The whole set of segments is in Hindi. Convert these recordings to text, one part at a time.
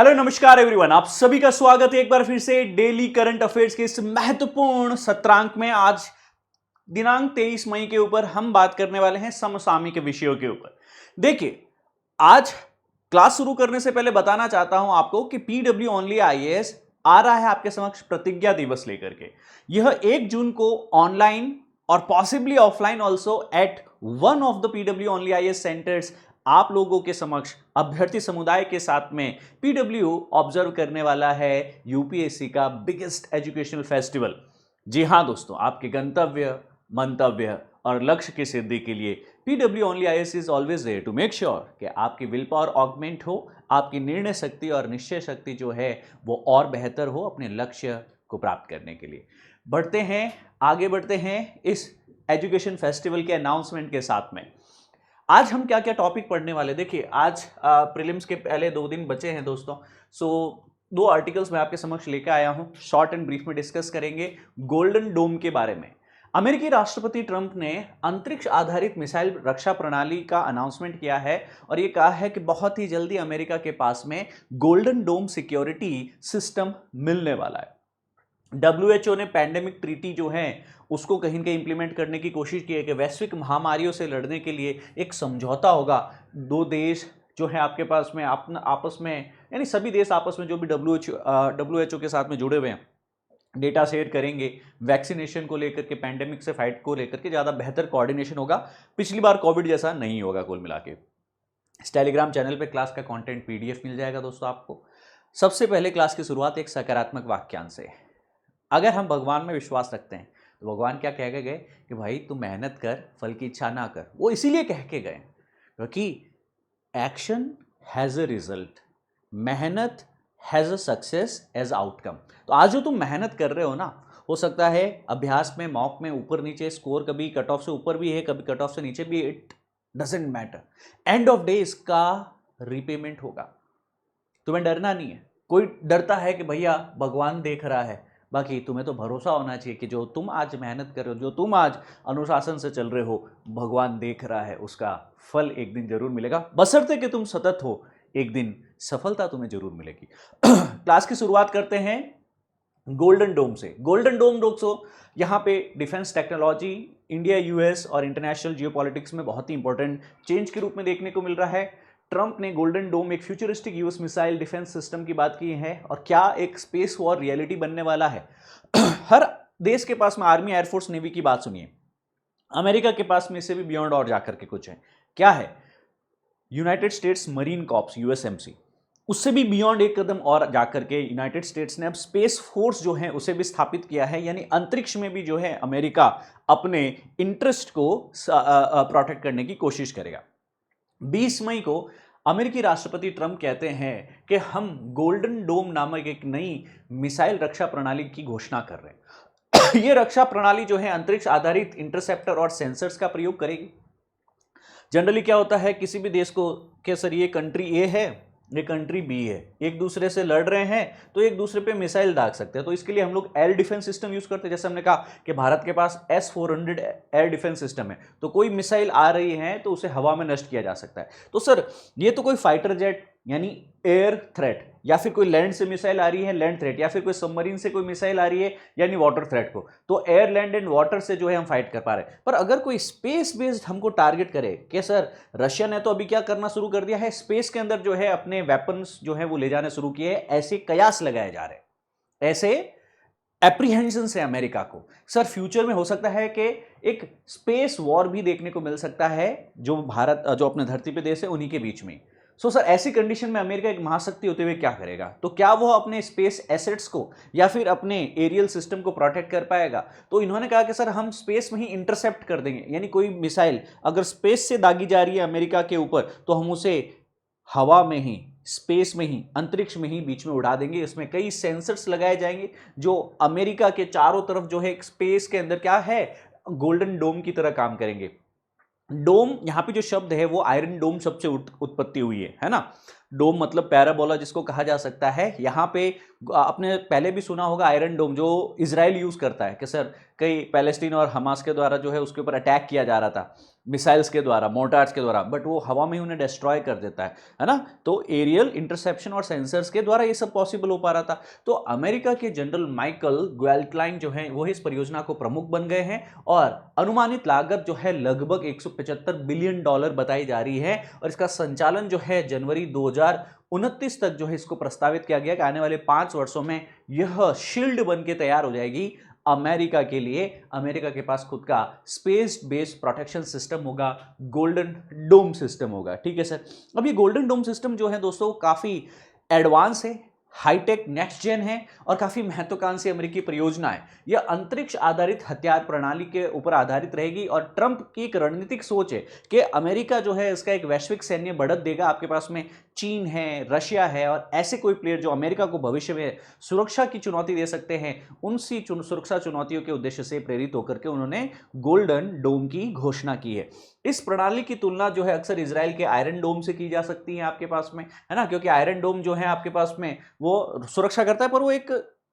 हेलो नमस्कार एवरीवन, आप सभी का स्वागत है एक बार फिर से डेली करंट अफेयर्स के इस महत्वपूर्ण सत्रांक में। आज दिनांक 23 मई के ऊपर हम बात करने वाले हैं समसामयिक विषयों के ऊपर। देखिए, आज क्लास शुरू करने से पहले बताना चाहता हूं आपको कि पीडब्ल्यू ओनली आईएएस आ रहा है आपके समक्ष प्रतिज्ञा दिवस लेकर के। यह 1 जून को ऑनलाइन और possibly offline also at one of the PW only IAS centres आप लोगों के समक्ष अभ्यर्थी समुदाय के साथ में पीडब्ल्यू ऑब्जर्व करने वाला है यूपीएससी का बिगेस्ट एजुकेशनल फेस्टिवल। जी हां दोस्तों, आपके गंतव्य, मंतव्य और लक्ष्य की सिद्धि के लिए PW only IAS is always there to make sure कि आपकी विल पावर ऑगमेंट हो, आपकी निर्णय शक्ति और निश्चय शक्ति जो है वो और बेहतर हो अपने लक्ष्य को प्राप्त करने के लिए। बढ़ते हैं, आगे बढ़ते हैं इस एजुकेशन फेस्टिवल के अनाउंसमेंट के साथ में। आज हम क्या क्या टॉपिक पढ़ने वाले, देखिए आज प्रीलिम्स के पहले 2 दिन बचे हैं दोस्तों। सो 2 आर्टिकल्स मैं आपके समक्ष लेकर आया हूं, शॉर्ट एंड ब्रीफ में डिस्कस करेंगे गोल्डन डोम के बारे में। अमेरिकी राष्ट्रपति ट्रंप ने अंतरिक्ष आधारित मिसाइल रक्षा प्रणाली का अनाउंसमेंट किया है और ये कहा है कि बहुत ही जल्दी अमेरिका के पास में गोल्डन डोम सिक्योरिटी सिस्टम मिलने वाला है। WHO ने पैंडेमिक ट्रीटी जो है उसको कहीं न कहीं इंप्लीमेंट करने की कोशिश की है कि वैश्विक महामारियों से लड़ने के लिए एक समझौता होगा। 2 देश जो है आपके पास में आपस में, यानी सभी देश आपस में जो भी WHO के साथ में जुड़े हुए हैं, डेटा शेयर करेंगे। वैक्सीनेशन को लेकर के, पैंडेमिक से फाइट को लेकर के ज़्यादा बेहतर कोऑर्डिनेशन होगा। पिछली बार कोविड जैसा नहीं होगा कुल मिला के। इस टेलीग्राम चैनल पे क्लास का कंटेंट PDF मिल जाएगा दोस्तों आपको। सबसे पहले क्लास की शुरुआत एक सकारात्मक वाक्यांश से। अगर हम भगवान में विश्वास रखते हैं तो भगवान क्या कह के गए कि भाई तू मेहनत कर, फल की इच्छा ना कर। वो इसीलिए कह के गए क्योंकि एक्शन हैज़ अ रिजल्ट, मेहनत has a success as outcome. तो आज जो तुम मेहनत कर रहे हो ना, हो सकता है अभ्यास में, मॉक में ऊपर नीचे स्कोर, कभी कट ऑफ से ऊपर भी है, कभी कट ऑफ से नीचे भी, it doesn't matter. End of day इसका रिपेमेंट होगा। तुम्हें डरना नहीं है। कोई डरता है कि भैया भगवान देख रहा है, बाकी तुम्हें तो भरोसा होना चाहिए कि जो तुम आज मेहनत कर रहे हो, जो तुम आज अनुशासन से चल रहे हो, भगवान देख रहा है, उसका फल एक दिन जरूर मिलेगा। बशर्ते कि तुम सतत हो, एक दिन सफलता तुम्हें जरूर मिलेगी। क्लास की शुरुआत करते हैं गोल्डन डोम से। गोल्डन डोम दोस्तों यहाँ पे डिफेंस टेक्नोलॉजी, इंडिया यूएस और इंटरनेशनल जियोपॉलिटिक्स में बहुत ही इंपॉर्टेंट चेंज के रूप में देखने को मिल रहा है। ट्रंप ने गोल्डन डोम, एक futuristic US missile defence system की बात की है और क्या एक स्पेस वॉर रियलिटी बनने वाला है। हर देश के पास में आर्मी, एयरफोर्स, नेवी की बात सुनिए। अमेरिका के पास में इससे भी बियॉन्ड और जाकर के कुछ है। क्या है? United States Marine Corps, USMC. उससे भी बियॉन्ड एक कदम और जाकर के यूनाइटेड स्टेट्स ने अब स्पेस फोर्स जो है उसे भी स्थापित किया है, यानी अंतरिक्ष में भी जो है अमेरिका अपने इंटरेस्ट को प्रोटेक्ट करने की कोशिश करेगा। 20 मई को अमेरिकी राष्ट्रपति ट्रंप कहते हैं कि हम गोल्डन डोम नामक एक नई मिसाइल रक्षा प्रणाली की घोषणा कर रहे हैं। यह रक्षा प्रणाली जो है अंतरिक्ष आधारित इंटरसेप्टर और सेंसर्स का प्रयोग करेगी। जनरली क्या होता है, किसी भी देश को के सर ये कंट्री ए है, ये कंट्री बी है, एक दूसरे से लड़ रहे हैं तो एक दूसरे पे मिसाइल दाग सकते हैं। तो इसके लिए हम लोग एयर डिफेंस सिस्टम यूज करते हैं। जैसे हमने कहा कि भारत के पास S-400 एयर डिफेंस सिस्टम है, तो कोई मिसाइल आ रही है तो उसे हवा में नष्ट किया जा सकता है। तो सर ये तो कोई फाइटर जेट यानी एयर थ्रेट, या फिर कोई लैंड से मिसाइल आ रही है लैंड थ्रेट, या फिर कोई सबमरीन से कोई मिसाइल आ रही है यानी वाटर थ्रेट को, तो एयर, लैंड एंड वाटर से जो है हम फाइट कर पा रहे हैं। पर अगर कोई स्पेस बेस्ड हमको टारगेट करे कि सर रशिया ने तो अभी क्या करना शुरू कर दिया है, स्पेस के अंदर जो है अपने वेपन्स जो है वो ले जाने शुरू किए हैं, ऐसे कयास लगाए जा रहे हैं, ऐसे एप्रीहेंशन से अमेरिका को। सर फ्यूचर में हो सकता है कि एक स्पेस वॉर भी देखने को मिल सकता है, जो भारत, जो अपने धरती पे देश है उन्हीं के बीच में। सो सर ऐसी कंडीशन में अमेरिका एक महाशक्ति होते हुए क्या करेगा? तो क्या वो अपने स्पेस एसेट्स को या फिर अपने एरियल सिस्टम को प्रोटेक्ट कर पाएगा? तो इन्होंने कहा कि सर हम स्पेस में ही इंटरसेप्ट कर देंगे, यानी कोई मिसाइल अगर स्पेस से दागी जा रही है अमेरिका के ऊपर तो हम उसे हवा में ही, स्पेस में ही, अंतरिक्ष में ही बीच में उड़ा देंगे। इसमें कई सेंसर्स लगाए जाएंगे जो अमेरिका के चारों तरफ जो है स्पेस के अंदर क्या है, गोल्डन डोम की तरह काम करेंगे। डोम, यहां पे जो शब्द है वो आयरन डोम शब्द से उत्पत्ति हुई है ना। डोम मतलब पैराबोला जिसको कहा जा सकता है। यहां पे आपने पहले भी सुना होगा आयरन डोम, जो इजराइल यूज करता है कि सर कई पैलेस्टीन और हमास के द्वारा जो है उसके ऊपर अटैक किया जा रहा था, मिसाइल्स के द्वारा, मोर्टार्स के द्वारा, बट वो हवा में ही उन्हें डिस्ट्रॉय कर देता है ना। तो एरियल इंटरसेप्शन और सेंसर्स के द्वारा ये सब पॉसिबल हो पा रहा था। तो अमेरिका के जनरल माइकल ग्वेल्टलाइन जो है वो इस परियोजना को प्रमुख बन गए हैं और अनुमानित लागत जो है लगभग 175 बिलियन डॉलर बताई जा रही है और इसका संचालन जो है जनवरी 2029 तक जो है इसको प्रस्तावित किया गया कि आने वाले 5 वर्षों में यह शील्ड बन के तैयार हो जाएगी अमेरिका के लिए। अमेरिका के पास खुद का स्पेस बेस्ड प्रोटेक्शन सिस्टम होगा, गोल्डन डोम सिस्टम होगा। ठीक है सर। अब ये गोल्डन डोम सिस्टम जो है दोस्तों काफी एडवांस है, हाईटेक नेक्स्ट जेन है और काफी महत्वाकांक्षी अमेरिकी परियोजना है। यह अंतरिक्ष आधारित हथियार प्रणाली के ऊपर आधारित रहेगी और ट्रंप की एक रणनीतिक सोच है कि अमेरिका जो है इसका एक वैश्विक सैन्य बढ़त देगा। आपके पास में चीन है, रशिया है और ऐसे कोई प्लेयर जो अमेरिका को भविष्य में सुरक्षा की चुनौती दे सकते हैं, उनसी सुरक्षा चुनौतियों के उद्देश्य से प्रेरित होकर के उन्होंने गोल्डन डोम की घोषणा की है। इस प्रणाली की तुलना जो है अक्सर इजराइल के आयरन डोम से की जा सकती है आपके पास में, है ना, क्योंकि आयरन डोम जो है आपके पास में वो सुरक्षा करता है पर वो एक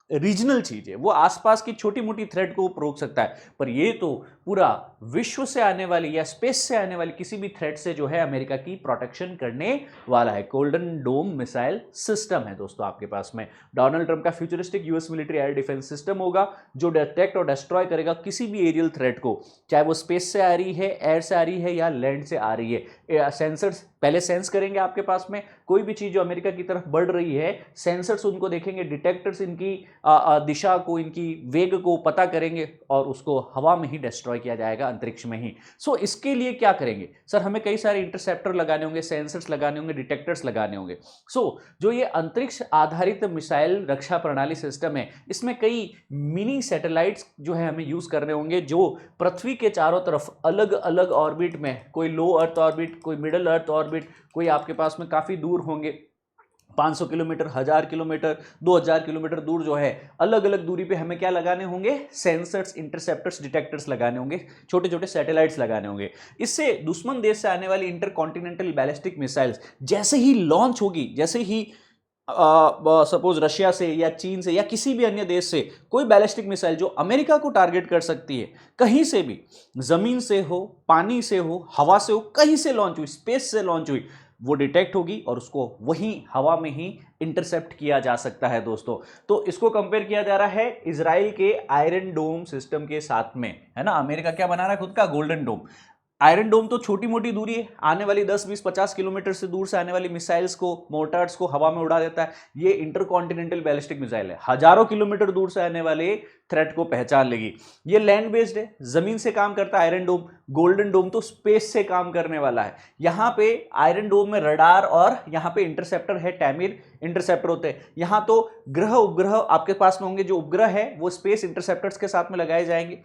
रीजनल चीज है, वो आसपास की छोटी मोटी थ्रेट को रोक सकता है, पर ये तो पूरा विश्व से आने वाली या स्पेस से आने वाली किसी भी थ्रेट से जो है अमेरिका की प्रोटेक्शन करने वाला है। गोल्डन डोम मिसाइल सिस्टम है दोस्तों आपके पास में। डोनाल्ड ट्रंप का futuristic US military air defence system होगा जो डिटेक्ट और डिस्ट्रॉय करेगा किसी भी एरियल थ्रेट को, चाहे वो स्पेस से आ रही है, एयर से आ रही है या लैंड से आ रही है। सेंसर्स पहले सेंस करेंगे आपके पास में कोई भी चीज जो अमेरिका की तरफ बढ़ रही है, सेंसर्स उनको देखेंगे, डिटेक्टर्स इनकी दिशा को, इनकी वेग को पता करेंगे और उसको हवा में ही डिस्ट्रॉय किया जाएगा, अंतरिक्ष में ही। सो इसके लिए क्या करेंगे सर, हमें कई सारे इंटरसेप्टर लगाने होंगे, सेंसर्स लगाने होंगे, डिटेक्टर्स लगाने होंगे। सो जो ये अंतरिक्ष आधारित मिसाइल रक्षा प्रणाली सिस्टम है, इसमें कई मिनी सैटेलाइट्स जो है हमें यूज करने होंगे जो पृथ्वी के चारों तरफ अलग अलग ऑर्बिट में, कोई लो अर्थ ऑर्बिट, कोई मिडल अर्थ ऑर्बिट, कोई आपके पास में काफी दूर होंगे, 500 किलोमीटर, 1000 किलोमीटर, 2000 किलोमीटर दूर जो है अलग अलग दूरी पे हमें क्या लगाने होंगे, सेंसर्स, इंटरसेप्टर्स, डिटेक्टर्स लगाने होंगे, छोटे छोटे सैटेलाइट्स लगाने होंगे। इससे दुश्मन देश से आने वाली इंटरकॉन्टिनेंटल बैलिस्टिक मिसाइल्स जैसे ही लॉन्च होगी, जैसे ही सपोज रशिया से या चीन से या किसी भी अन्य देश से कोई बैलिस्टिक मिसाइल जो अमेरिका को टारगेट कर सकती है, कहीं से भी, जमीन से हो, पानी से हो, हवा से हो, कहीं से लॉन्च हुई, स्पेस से लॉन्च हुई, वो डिटेक्ट होगी और उसको वहीं हवा में ही इंटरसेप्ट किया जा सकता है दोस्तों। तो इसको कंपेयर किया जा रहा है इजराइल के आयरन डोम सिस्टम के साथ में, है ना। अमेरिका क्या बना रहा है खुद का, गोल्डन डोम। आयरन डोम तो छोटी मोटी दूरी है, आने वाली 10, 20, 50 किलोमीटर से दूर से आने वाली मिसाइल्स को, मोर्टार्स को हवा में उड़ा देता है। ये इंटरकॉन्टिनेंटल बैलिस्टिक मिसाइल है, हजारों किलोमीटर दूर से आने वाले थ्रेट को पहचान लेगी। ये लैंड बेस्ड है, जमीन से काम करता है आयरन डोम। गोल्डन डोम तो स्पेस से काम करने वाला है। यहां पे आयरन डोम में रडार और यहां पे इंटरसेप्टर है, टैमिर इंटरसेप्टर होते हैं। यहां तो ग्रह उपग्रह आपके पास में होंगे, जो उपग्रह है वो स्पेस इंटरसेप्टर्स के साथ में लगाए जाएंगे।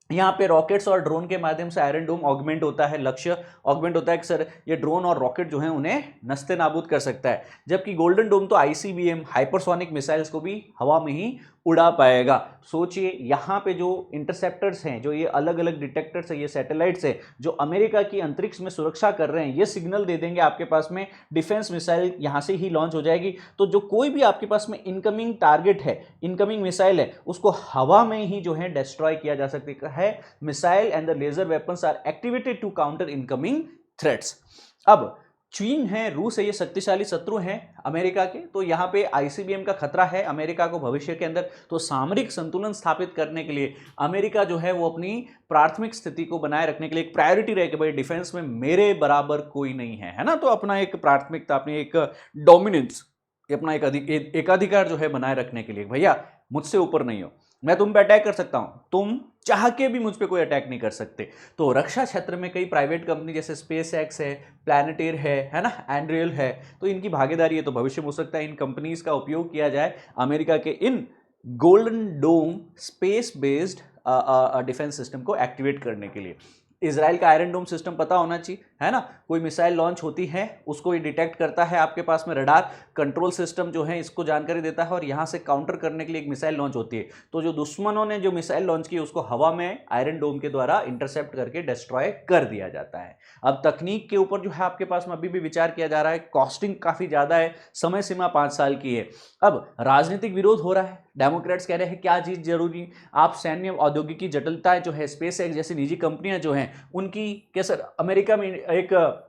यहाँ पे रॉकेट्स और ड्रोन के माध्यम से आयरन डोम ऑगमेंट होता है, लक्ष्य ऑगमेंट होता है कि सर ये ड्रोन और रॉकेट जो है उन्हें नस्ते नाबूद कर सकता है, जबकि गोल्डन डोम तो आईसीबीएम, हाइपरसोनिक मिसाइल्स को भी हवा में ही उड़ा पाएगा। सोचिए यहाँ पे जो इंटरसेप्टर्स हैं, जो ये अलग अलग डिटेक्टर्स हैं, ये सैटेलाइट्स हैं जो अमेरिका की अंतरिक्ष में सुरक्षा कर रहे हैं, ये सिग्नल दे देंगे आपके पास में डिफेंस मिसाइल यहाँ से ही लॉन्च हो जाएगी। तो जो कोई भी आपके पास में इनकमिंग टारगेट है, इनकमिंग मिसाइल है, उसको हवा में ही जो है डिस्ट्रॉय किया जा सकता है। Missile and the laser weapons are activated to counter incoming threats. अब चीन है, रूस है, ये शक्तिशाली शत्रु हैं अमेरिका के, तो यहाँ पे आईसीबीएम का खतरा है अमेरिका को भविष्य के अंदर। तो सामरिक संतुलन स्थापित करने के लिए अमेरिका जो है वो अपनी प्राथमिक स्थिति को बनाए रखने के लिए एक प्रायोरिटी रहे कि भाई डिफेंस में मेरे बराबर कोई नहीं है ना। तो अपना एक प्राथमिकता, अपनी एक डोमिनेंस, अपना एक एकाधिकार जो है बनाए रखने के लिए, भैया मुझसे ऊपर नहीं हो, मैं तुम पे अटैक कर सकता हूं, तुम चाह के भी मुझ पे कोई अटैक नहीं कर सकते। तो रक्षा क्षेत्र में कई प्राइवेट कंपनी जैसे स्पेस एक्स है, प्लैनेटेयर है ना, एंड्रियल है, तो इनकी भागीदारी है। तो भविष्य में हो सकता है इन कंपनीज का उपयोग किया जाए अमेरिका के इन गोल्डन डोम स्पेस बेस्ड डिफेंस सिस्टम को एक्टिवेट करने के लिए। इजराइल का आयरन डोम सिस्टम पता होना चाहिए, है ना। कोई मिसाइल लॉन्च होती है उसको ये डिटेक्ट करता है, आपके पास में रडार कंट्रोल सिस्टम जो है इसको जानकारी देता है और यहाँ से काउंटर करने के लिए एक मिसाइल लॉन्च होती है। तो जो दुश्मनों ने जो मिसाइल लॉन्च की उसको हवा में आयरन डोम के द्वारा इंटरसेप्ट करके डिस्ट्रॉय कर दिया जाता है। अब तकनीक के ऊपर जो है आपके पास में अभी भी विचार किया जा रहा है, कॉस्टिंग काफी ज्यादा है, समय सीमा 5 साल की है। अब राजनीतिक विरोध हो रहा है, डेमोक्रेट्स कह रहे हैं क्या चीज जरूरी, आप सैन्य औद्योगिकी जटिलताएं जो है, स्पेस एक्स जैसी निजी कंपनियां जो हैं उनकी, क्या सर अमेरिका में एक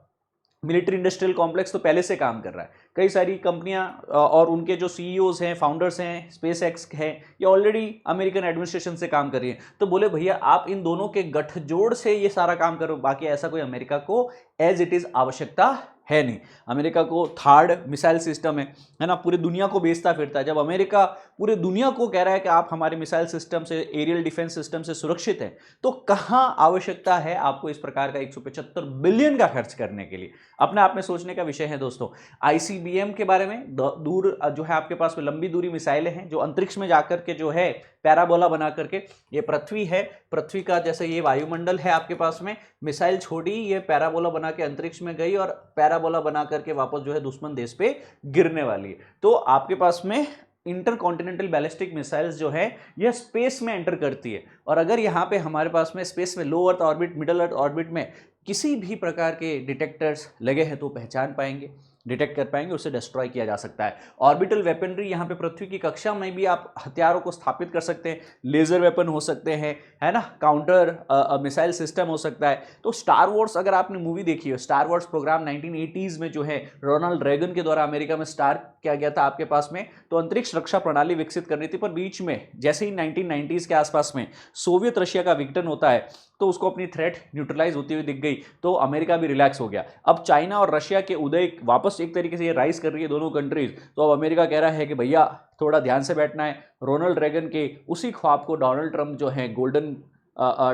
मिलिट्री इंडस्ट्रियल कॉम्प्लेक्स तो पहले से काम कर रहा है, कई सारी कंपनियां और उनके जो सीईओज हैं, फाउंडर्स हैं, स्पेस एक्स है, ये ऑलरेडी अमेरिकन एडमिनिस्ट्रेशन से काम कर रही है। तो बोले भैया आप इन दोनों के गठजोड़ से ये सारा काम करो, बाकी ऐसा कोई अमेरिका को एज इट इज आवश्यकता है नहीं। अमेरिका को थर्ड मिसाइल सिस्टम है ना, पूरी दुनिया को बेचता फिरता है। जब अमेरिका पूरी दुनिया को कह रहा है कि आप हमारे मिसाइल सिस्टम से, एरियल डिफेंस सिस्टम से सुरक्षित हैं, तो कहां आवश्यकता है आपको इस प्रकार का 175 बिलियन का खर्च करने के लिए? अपने आप में सोचने का विषय है दोस्तों। आईसीबीएम के बारे में, दूर जो है आपके पास में लंबी दूरी मिसाइलें हैं जो अंतरिक्ष में जाकर के जो है पैराबोला बना करके, ये पृथ्वी है, पृथ्वी का जैसे ये वायुमंडल है आपके पास में, मिसाइल छोड़ी, ये पैराबोला बना के अंतरिक्ष में गई और पैराबोला बना करके वापस जो है दुश्मन देश पे गिरने वाली है। तो आपके पास में इंटरकॉन्टिनेंटल बैलिस्टिक मिसाइल्स जो है यह स्पेस में एंटर करती है, और अगर यहाँ पे हमारे पास में स्पेस में low earth orbit, middle earth orbit में किसी भी प्रकार के डिटेक्टर्स लगे हैं तो पहचान पाएंगे, डिटेक्ट कर पाएंगे, उसे डिस्ट्रॉय किया जा सकता है। ऑर्बिटल वेपनरी, यहाँ पे पृथ्वी की कक्षा में भी आप हथियारों को स्थापित कर सकते हैं, लेजर वेपन हो सकते हैं, है ना, काउंटर मिसाइल सिस्टम हो सकता है। तो स्टार वॉर्स, अगर आपने मूवी देखी है, स्टार वॉर्स प्रोग्राम 1980s में जो है रोनाल्ड रेगन के द्वारा अमेरिका में स्टार्ट किया गया था आपके पास में, तो अंतरिक्ष रक्षा प्रणाली विकसित करनी थी, पर बीच में जैसे ही 1990s के आसपास में सोवियत रशिया का विघटन होता है तो उसको अपनी थ्रेट न्यूट्रलाइज होती हुई दिख गई, तो अमेरिका भी रिलैक्स हो गया। अब चाइना और रशिया के उदय वापस एक तरीके से ये राइज कर रही है दोनों कंट्रीज, तो अब अमेरिका कह रहा है कि भैया थोड़ा ध्यान से बैठना है। रोनाल्ड रेगन के उसी ख्वाब को डोनाल्ड ट्रंप जो है गोल्डन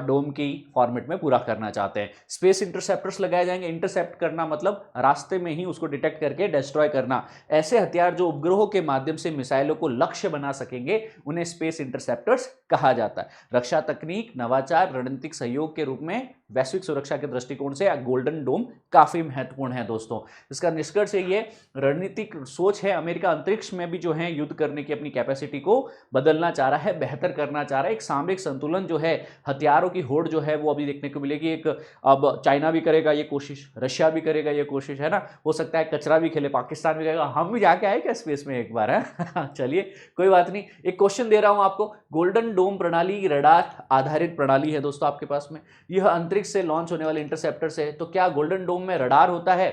डोम की फॉर्मेट में पूरा करना चाहते हैं। स्पेस इंटरसेप्टर्स लगाए जाएंगे, इंटरसेप्ट करना मतलब रास्ते में ही उसको डिटेक्ट करके डिस्ट्रॉय करना। ऐसे हथियार जो उपग्रहों के माध्यम से मिसाइलों को लक्ष्य बना सकेंगे उन्हें स्पेस इंटरसेप्टर्स कहा जाता है। रक्षा तकनीक, नवाचार, रणनीतिक सहयोग के रूप में वैश्विक सुरक्षा के दृष्टिकोण से गोल्डन डोम काफी महत्वपूर्ण है दोस्तों। इसका निष्कर्ष ये रणनीतिक सोच है, अमेरिका अंतरिक्ष में भी जो है युद्ध करने की अपनी कैपेसिटी को बदलना चाह रहा है, बेहतर करना चाह रहा है। एक सामरिक संतुलन जो है, हथियारों की होड़ जो है वो अभी देखने को मिलेगी। एक अब चाइना भी करेगा ये कोशिश, रशिया भी करेगा ये कोशिश, है ना, हो सकता है कचरा भी खेले, पाकिस्तान भी करेगा, हम भी जाके आए क्या स्पेस में एक बार, है चलिए कोई बात नहीं। एक क्वेश्चन दे रहा हूं आपको, गोल्डन डोम प्रणाली रडार आधारित प्रणाली है दोस्तों आपके पास में, यह अंतरिक्ष से लॉन्च होने वाले इंटरसेप्टर से, तो क्या गोल्डन डोम में रडार होता है?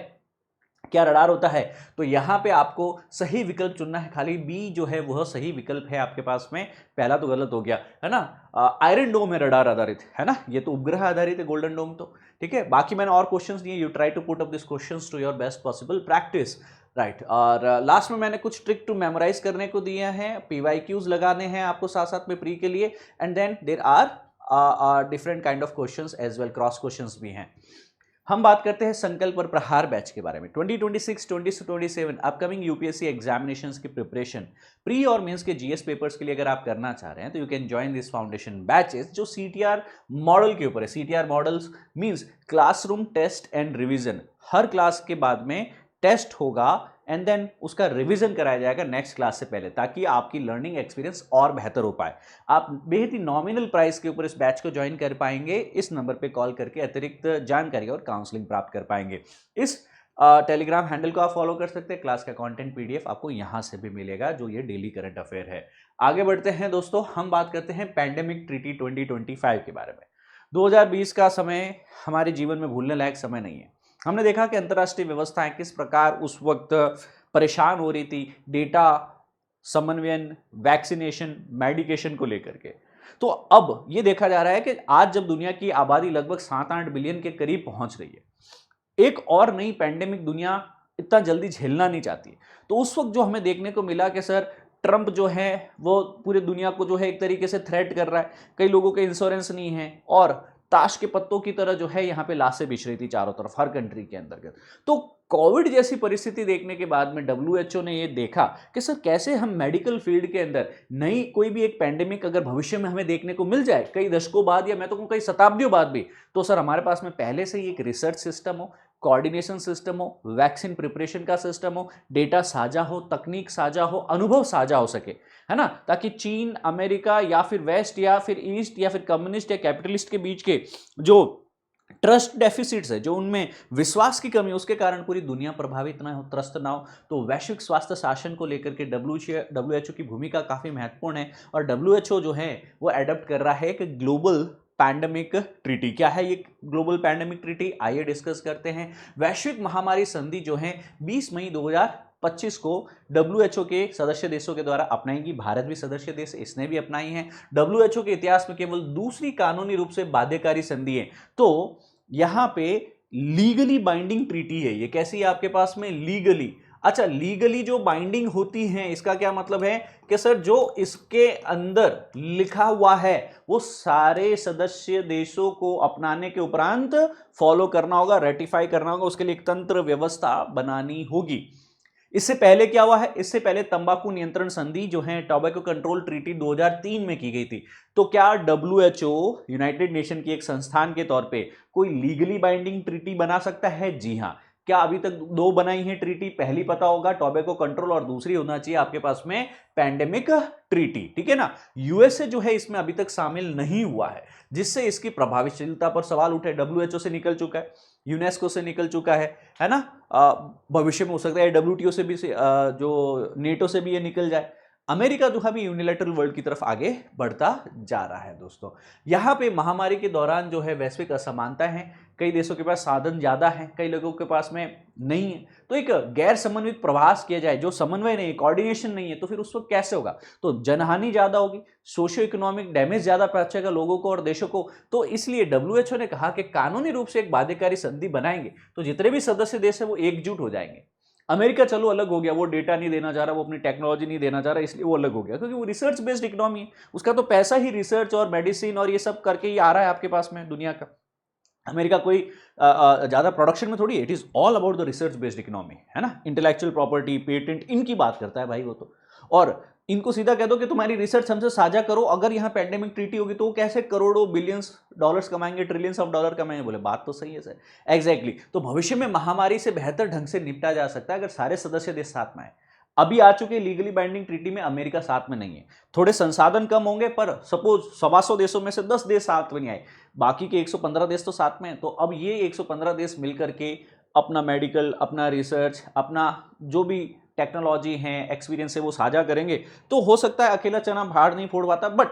क्या रडार होता है? तो यहां पे आपको सही विकल्प चुनना है, खाली बी जो है वह सही विकल्प है आपके पास में, पहला तो गलत हो गया, है ना। आयरन डोम है रडार आधारित, है ना, ये तो उपग्रह आधारित है गोल्डन डोम तो, ठीक है। बाकी मैंने और क्वेश्चंस दिए, you try to put up this questions to your best possible practice, right. और लास्ट में मैंने कुछ ट्रिक टू मेमोराइज करने को दिए हैं, PYQs लगाने हैं आपको साथ साथ में प्री के लिए, and then there are different kind of questions as well, cross questions भी हैं। हम बात करते हैं संकल्प और प्रहार बैच के बारे में। 2026, 2027 अपकमिंग यूपीएससी एग्जामिनेशंस की प्रिपरेशन, प्री और मेंस के जीएस पेपर्स के लिए अगर आप करना चाह रहे हैं तो you can join this foundation batches जो सीटीआर मॉडल के ऊपर है। CTR models means classroom test and revision, हर क्लास के बाद में टेस्ट होगा एंड देन उसका रिवीजन कराया जाएगा नेक्स्ट क्लास से पहले, ताकि आपकी लर्निंग एक्सपीरियंस और बेहतर हो पाए। आप बेहद ही नॉमिनल प्राइस के ऊपर इस बैच को ज्वाइन कर पाएंगे, इस नंबर पे कॉल करके अतिरिक्त जानकारी और काउंसलिंग प्राप्त कर पाएंगे। इस टेलीग्राम हैंडल को आप फॉलो कर सकते हैं, क्लास का कंटेंट पीडीएफ आपको यहां से भी मिलेगा जो ये डेली करंट अफेयर है। आगे बढ़ते हैं दोस्तों, हम बात करते हैं पैंडेमिक ट्रीटी 2025 के बारे में। 2020 का समय हमारे जीवन में भूलने लायक समय नहीं है। हमने देखा कि अंतर्राष्ट्रीय व्यवस्थाएं किस प्रकार उस वक्त परेशान हो रही थी डेटा समन्वयन, वैक्सीनेशन, मेडिकेशन को लेकर के। तो अब ये देखा जा रहा है कि आज जब दुनिया की आबादी लगभग 7-8 बिलियन के करीब पहुंच रही है, एक और नई पैंडेमिक दुनिया इतना जल्दी झेलना नहीं चाहती। तो उस वक्त जो हमें देखने को मिला कि सर ट्रंप जो है वो पूरी दुनिया को जो है एक तरीके से थ्रेट कर रहा है, कई लोगों के इंश्योरेंस नहीं है, और ताश के पत्तों की तरह जो है यहाँ पे लाशें बिछ रही थी चारों तरफ हर कंट्री के अंतर्गत। तो कोविड जैसी परिस्थिति देखने के बाद में WHO ने ये देखा कि सर कैसे हम मेडिकल फील्ड के अंदर नई कोई भी एक पैंडेमिक अगर भविष्य में हमें देखने को मिल जाए कई दशकों बाद या मैं तो कहूँ कई शताब्दियों बाद भी, तो सर हमारे पास में पहले से ही एक रिसर्च सिस्टम हो, कोऑर्डिनेशन सिस्टम हो, वैक्सीन प्रिपरेशन का सिस्टम हो, डेटा साझा हो, तकनीक साझा हो, अनुभव साझा हो सके, है ना, ताकि चीन, अमेरिका या फिर वेस्ट या फिर ईस्ट या फिर कम्युनिस्ट या कैपिटलिस्ट के बीच के जो ट्रस्ट डेफिसिट्स है, जो उनमें विश्वास की कमी, उसके कारण पूरी दुनिया प्रभावित ना हो, त्रस्त ना हो। तो वैश्विक स्वास्थ्य शासन को लेकर के डब्ल्यूएचओ की भूमिका काफी महत्वपूर्ण है और डब्ल्यूएचओ जो है वो एडप्ट कर रहा है एक ग्लोबल पैंडेमिक ट्रीटी। क्या है ये ग्लोबल पैंडेमिक ट्रीटी, आइए डिस्कस करते हैं। वैश्विक महामारी संधि जो है 20 मई 2025 को डब्ल्यूएचओ के सदस्य देशों के द्वारा अपनाएगी। भारत भी सदस्य देश, इसने भी अपनाई है। डब्ल्यूएचओ के इतिहास में केवल दूसरी कानूनी रूप से बाध्यकारी संधि है। तो यहां पे लीगली बाइंडिंग ट्रीटी है ये। कैसी है आपके पास में? लीगली। अच्छा, लीगली जो बाइंडिंग होती है इसका क्या मतलब है कि सर जो इसके अंदर लिखा हुआ है वो सारे सदस्य देशों को अपनाने के उपरांत फॉलो करना होगा, रेटिफाई करना होगा, उसके लिए एक तंत्र व्यवस्था बनानी होगी। इससे पहले क्या हुआ है? इससे पहले तंबाकू नियंत्रण संधि जो है, टोबैको कंट्रोल ट्रीटी 2003 में की गई थी। तो क्या डब्ल्यूएचओ यूनाइटेड नेशन की एक संस्थान के तौर पे कोई लीगली बाइंडिंग ट्रीटी बना सकता है? जी हां। क्या अभी तक दो बनाई है ट्रीटी? पहली पता होगा टोबैको कंट्रोल और दूसरी होना चाहिए आपके पास में पैंडेमिक ट्रीटी, ठीक है ना। यूएसए जो है इसमें अभी तक शामिल नहीं हुआ है, जिससे इसकी प्रभावशीलता पर सवाल उठे। डब्ल्यूएचओ से निकल चुका है, यूनेस्को से निकल चुका है ना। भविष्य में हो सकता है डब्ल्यूटीओ से भी जो नेटो से भी ये निकल जाए। अमेरिका जो है अभी यूनिलैटरल वर्ल्ड की तरफ आगे बढ़ता जा रहा है दोस्तों। यहां पे महामारी के दौरान जो है वैश्विक असमानता है, कई देशों के पास साधन ज्यादा है, कई लोगों के पास में नहीं है। तो एक गैर समन्वित प्रवास किया जाए, जो समन्वय नहीं है, कोऑर्डिनेशन नहीं है, तो फिर उस वक्त कैसे होगा? तो जनहानि ज्यादा होगी, सोशियो इकोनॉमिक डैमेज ज्यादा पहुंचेगा लोगों को और देशों को। तो इसलिए डब्ल्यूएचओ ने कहा कि कानूनी रूप से एक बाध्यकारी संधि बनाएंगे तो जितने भी सदस्य देश है वो एकजुट हो जाएंगे। अमेरिका चलो अलग हो गया, वो डेटा नहीं देना चाह रहा, वो अपनी टेक्नोलॉजी नहीं देना चाह रहा, इसलिए वो अलग हो गया, क्योंकि वो रिसर्च बेस्ड इकोनॉमी है, उसका तो पैसा ही रिसर्च और मेडिसिन और ये सब करके ही आ रहा है आपके पास में दुनिया का। अमेरिका कोई ज्यादा प्रोडक्शन में थोड़ी, it is all about the research based economy, है ना। इंटेलेक्चुअल प्रॉपर्टी, पेटेंट, इनकी बात करता है भाई वो तो। और इनको सीधा कह दो कि तुम्हारी रिसर्च हमसे साझा करो, अगर यहां पैंडेमिक ट्रीटी होगी तो वो कैसे करोड़ों बिलियंस डॉलर्स कमाएंगे, ट्रिलियंस ऑफ डॉलर कमाएंगे? बोले बात तो सही है सर, एग्जैक्टली। तो भविष्य में महामारी से बेहतर ढंग से निपटा जा सकता है अगर सारे सदस्य देश साथ में आए। अभी आ चुके लीगली बाइंडिंग ट्रीटी में अमेरिका साथ में नहीं है, थोड़े संसाधन कम होंगे, पर सपोज 125 देशों में से 10 देश साथ में नहीं आए, बाकी के 115 देश तो साथ में हैं। तो अब ये 115 देश मिलकर के अपना मेडिकल, अपना रिसर्च, अपना जो भी टेक्नोलॉजी है, एक्सपीरियंस है, वो साझा करेंगे। तो हो सकता है अकेला चना भाड़ नहीं फोड़ पाता, बट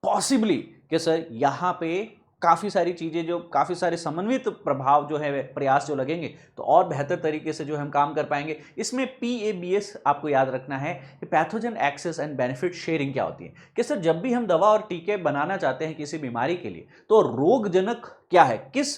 पॉसिबली कि सर यहाँ पे काफी सारी चीजें, जो काफी सारे समन्वित प्रभाव जो है, प्रयास जो लगेंगे, तो और बेहतर तरीके से जो हम काम कर पाएंगे। इसमें PABS आपको याद रखना है कि pathogen access and benefit sharing क्या होती है। कि सर जब भी हम दवा और टीके बनाना चाहते हैं किसी बीमारी के लिए, तो रोगजनक क्या है, किस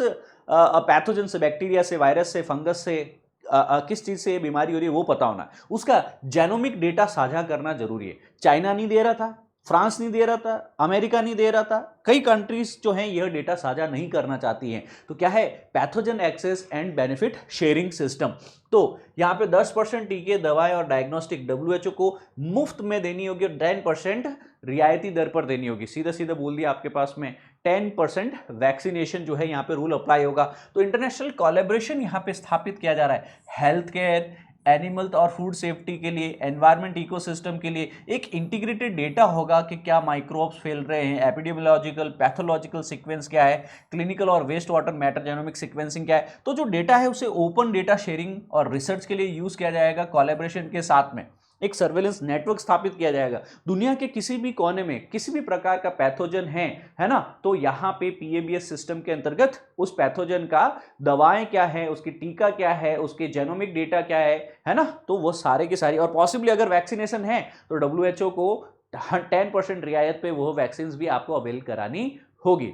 पैथोजन से, बैक्टीरिया से, वायरस से, फंगस से, किस चीज से ये बीमारी हो रही है वो पता होना, उसका जेनोमिक डेटा साझा करना जरूरी है। चाइना नहीं दे रहा था, फ्रांस नहीं दे रहा था, अमेरिका नहीं दे रहा था, कई कंट्रीज जो हैं यह डेटा साझा नहीं करना चाहती हैं। तो क्या है? Pathogen access and benefit sharing system. तो यहां पे 10% टीके, दवाएं और डायग्नोस्टिक डब्ल्यूएचओ को मुफ्त में देनी होगी और 10% रियायती दर पर देनी होगी। सीधा सीधा बोल दिया आपके पास में 10% वैक्सीनेशन जो है यहाँ पे रूल अप्लाई होगा। तो इंटरनेशनल कोलैबोरेशन यहाँ पे स्थापित किया जा रहा है हेल्थ केयर, एनिमल और फूड सेफ्टी के लिए, एनवायरमेंट इकोसिस्टम के लिए। एक इंटीग्रेटेड डेटा होगा कि क्या माइक्रोब्स फैल रहे हैं, एपिडेमियोलॉजिकल, पैथोलॉजिकल सीक्वेंस क्या है, क्लिनिकल और waste water matter genomic sequencing क्या है। तो जो डेटा है उसे ओपन डेटा शेयरिंग और रिसर्च के लिए यूज किया जाएगा। कोलैबोरेशन के साथ में एक सर्वेलेंस नेटवर्क स्थापित किया जाएगा। दुनिया के किसी भी कोने में किसी भी प्रकार का पैथोजन है ना, तो यहाँ पे PABS सिस्टम के अंतर्गत उस पैथोजन का दवाएं क्या है, उसकी टीका क्या है, उसके जेनोमिक डेटा क्या है ना, तो वो सारे की सारी, और पॉसिबली अगर वैक्सीनेशन है तो डब्ल्यूएचओ को 10% रियायत पे वो वैक्सीन भी आपको अवेल करानी होगी।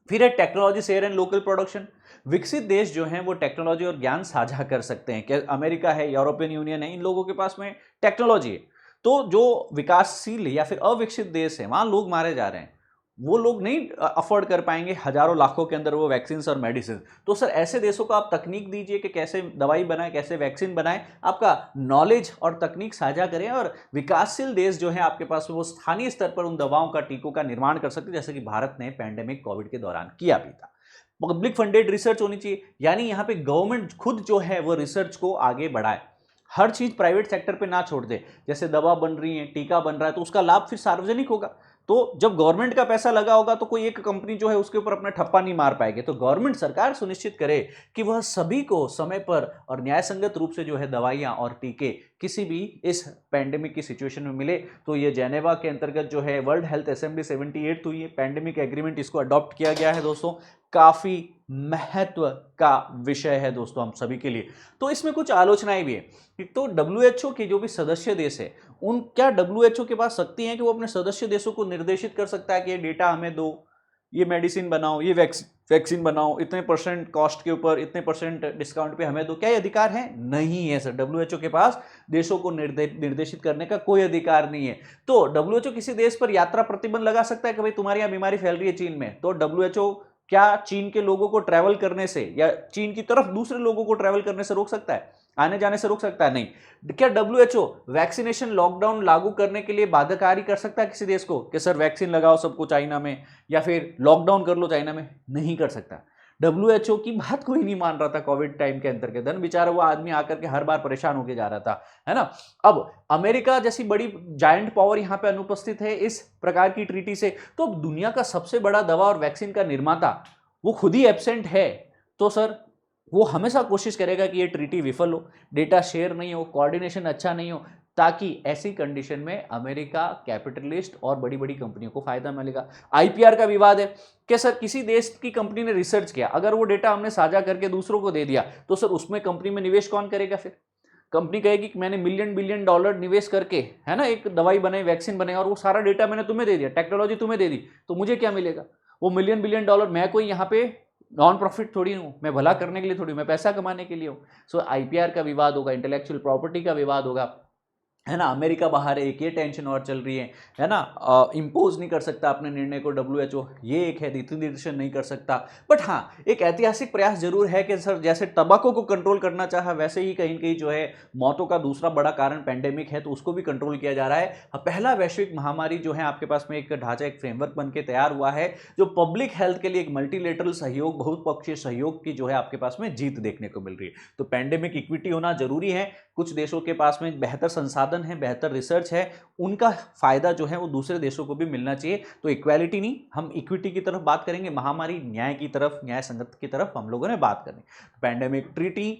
फिर है technology share and local production. विकसित देश जो हैं वो टेक्नोलॉजी और ज्ञान साझा कर सकते हैं। क्या अमेरिका है, यूरोपियन यूनियन है, इन लोगों के पास में टेक्नोलॉजी है। तो जो विकासशील या फिर अविकसित देश है, वहां लोग मारे जा रहे हैं, वो लोग नहीं अफोर्ड कर पाएंगे हजारों लाखों के अंदर वो वैक्सीन और मेडिसिन। तो सर ऐसे देशों को आप तकनीक दीजिए कि कैसे दवाई बनाए, कैसे वैक्सीन बनाए, आपका नॉलेज और तकनीक साझा करें, और विकासशील देश जो है आपके पास वो स्थानीय स्तर पर उन दवाओं का, टीकों का निर्माण कर सकते, जैसे कि भारत ने पैंडेमिक कोविड के दौरान किया भी था। पब्लिक फंडेड रिसर्च होनी चाहिए, यानी यहाँ पे गवर्नमेंट खुद जो है वो रिसर्च को आगे बढ़ाए, हर चीज प्राइवेट सेक्टर पे ना छोड़ दे। जैसे दवा बन रही है, टीका बन रहा है, तो उसका लाभ फिर सार्वजनिक होगा, तो जब गवर्नमेंट का पैसा लगा होगा तो कोई एक कंपनी जो है उसके ऊपर अपना ठप्पा नहीं मार पाएगी। तो गवर्नमेंट सरकार सुनिश्चित करे कि वह सभी को समय पर और न्यायसंगत रूप से जो है दवाइयां और टीके किसी भी इस पैंडेमिक की सिचुएशन में मिले। तो ये जेनेवा के अंतर्गत जो है वर्ल्ड हेल्थ असेंबली 78 हुई है पैंडेमिक एग्रीमेंट, इसको अडॉप्ट किया गया है दोस्तों। काफी महत्व का विषय है दोस्तों हम सभी के लिए। तो इसमें कुछ आलोचनाएं भी है। तो डब्ल्यूएचओ के जो भी सदस्य देश है उन क्या डब्ल्यूएचओ के पास शक्ति है कि वो अपने सदस्य देशों को निर्देशित कर सकता है कि ये डेटा हमें दो, ये मेडिसिन बनाओ, ये वैक्सीन बनाओ, इतने परसेंट कॉस्ट के ऊपर, इतने परसेंट डिस्काउंट पे हमें दो? क्या ये अधिकार है? नहीं है सर। डब्ल्यूएचओ के पास देशों को निर्देशित करने का कोई अधिकार नहीं है। तो डब्ल्यूएचओ किसी देश पर यात्रा प्रतिबंध लगा सकता है कि भाई तुम्हारी यहां बीमारी फैल रही है चीन में, तो डब्ल्यूएचओ क्या चीन के लोगों को ट्रैवल करने से या चीन की तरफ दूसरे लोगों को ट्रैवल करने से रोक सकता है? आने जाने से रोक सकता है? नहीं। क्या डब्ल्यूएचओ वैक्सीनेशन लॉकडाउन लागू करने के लिए बाध्यकारी कर सकता है किसी देश को कि सर वैक्सीन लगाओ सबको चाइना में, या फिर लॉकडाउन कर लो चाइना में? नहीं कर सकता। डब्ल्यूएचओ की बात कोई नहीं मान रहा था कोविड टाइम के अंतर्गत, धन बेचारा वो आदमी आकर के हर बार परेशान होके जा रहा था, है ना। अब अमेरिका जैसी बड़ी जायंट पावर यहां पे अनुपस्थित है इस प्रकार की ट्रीटी से, तो अब दुनिया का सबसे बड़ा दवा और वैक्सीन का निर्माता वो खुद ही एब्सेंट है। तो सर वो हमेशा कोशिश करेगा कि ये ट्रीटी विफल हो, डेटा शेयर नहीं हो, कोऑर्डिनेशन अच्छा नहीं हो, ताकि ऐसी कंडीशन में अमेरिका, कैपिटलिस्ट और बड़ी बड़ी कंपनियों को फायदा मिलेगा। आईपीआर का विवाद है कि सर किसी देश की कंपनी ने रिसर्च किया, अगर वो डेटा हमने साझा करके दूसरों को दे दिया तो सर उसमें कंपनी में निवेश कौन करेगा? फिर कंपनी कहेगी कि मैंने मिलियन बिलियन डॉलर निवेश करके, है ना, एक दवाई बनाई, वैक्सीन बनाई, और वो सारा डेटा मैंने तुम्हें दे दिया, टेक्नोलॉजी तुम्हें दे दी, तो मुझे क्या मिलेगा? वो मिलियन बिलियन डॉलर, मैं कोई यहाँ पे नॉन प्रॉफिट थोड़ी हूँ, मैं भला करने के लिए थोड़ी, मैं पैसा कमाने के लिए हूँ। सो आईपीआर का विवाद होगा, इंटेलेक्चुअल प्रॉपर्टी का विवाद होगा, है ना। अमेरिका बाहर है, एक ये टेंशन और चल रही है ना। इम्पोज नहीं कर सकता अपने निर्णय को डब्ल्यूएचओ, ये एक है, निर्देशन नहीं कर सकता। बट हाँ, एक ऐतिहासिक प्रयास जरूर है कि सर जैसे तंबाकू को कंट्रोल करना चाहा वैसे ही कहीं कहीं जो है मौतों का दूसरा बड़ा कारण पैंडेमिक है, तो उसको भी कंट्रोल किया जा रहा है। पहला वैश्विक महामारी जो है आपके पास में एक ढांचा, एक फ्रेमवर्क बन के तैयार हुआ है जो पब्लिक हेल्थ के लिए एक मल्टीलेटरल सहयोग, बहुपक्षीय सहयोग की जो है आपके पास में जीत देखने को मिल रही है। तो पैंडेमिक इक्विटी होना जरूरी है। कुछ देशों के पास में बेहतर संसाधन है, बेहतर रिसर्च है, उनका फायदा जो है वो दूसरे देशों को भी मिलना चाहिए। तो इक्वालिटी नहीं, हम इक्विटी की तरफ बात करेंगे, महामारी न्याय की तरफ, न्याय संगत की तरफ हम लोगों ने बात करनी। Pandemic treaty,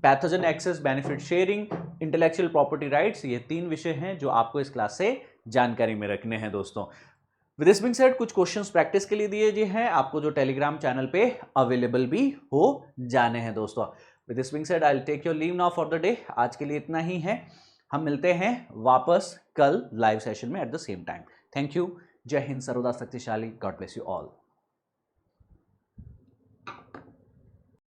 pathogen access, benefit sharing, intellectual property rights, ये 3 विषय हैं जो आपको इस क्लास से जानकारी में रखने हैं दोस्तों। विद दिस बीइंग सेड, कुछ क्वेश्चंस प्रैक्टिस के लिए दिए गए हैं आपको, जो टेलीग्राम चैनल पे अवेलेबल भी हो जाने हैं दोस्तों। With this being said, I will take your leave now for the day. आज के लिए इतना ही है, हम मिलते हैं वापस कल लाइव सेशन में at the same time. Thank you. जय हिंद, सर्वदा शक्तिशाली। God bless you all.